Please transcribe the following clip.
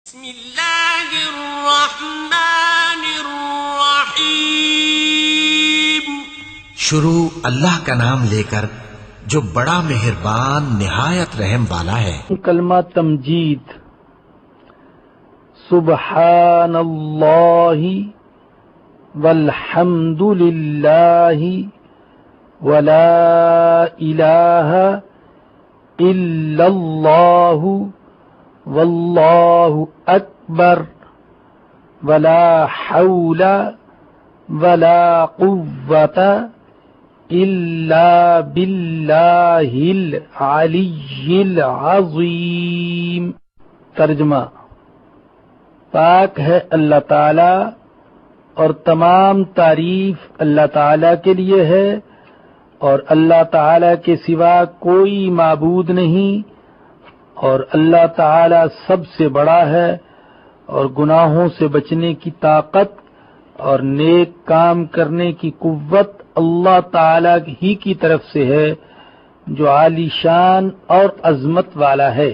بسم اللہ الرحمن الرحیم۔ شروع اللہ کا نام لے کر جو بڑا مہربان نہایت رحم والا ہے۔ کلمہ تمجید، سبحان اللہ والحمد للہ ولا الہ الا اللہ واللہ اکبر ولا حول ولا قوة الا باللہ العلی العظیم۔ ترجمہ: پاک ہے اللہ تعالی اور تمام تعریف اللہ تعالی کے لیے ہے، اور اللہ تعالی کے سوا کوئی معبود نہیں، اور اللہ تعالی سب سے بڑا ہے، اور گناہوں سے بچنے کی طاقت اور نیک کام کرنے کی قوت اللہ تعالی ہی کی طرف سے ہے جو عالی شان اور عظمت والا ہے۔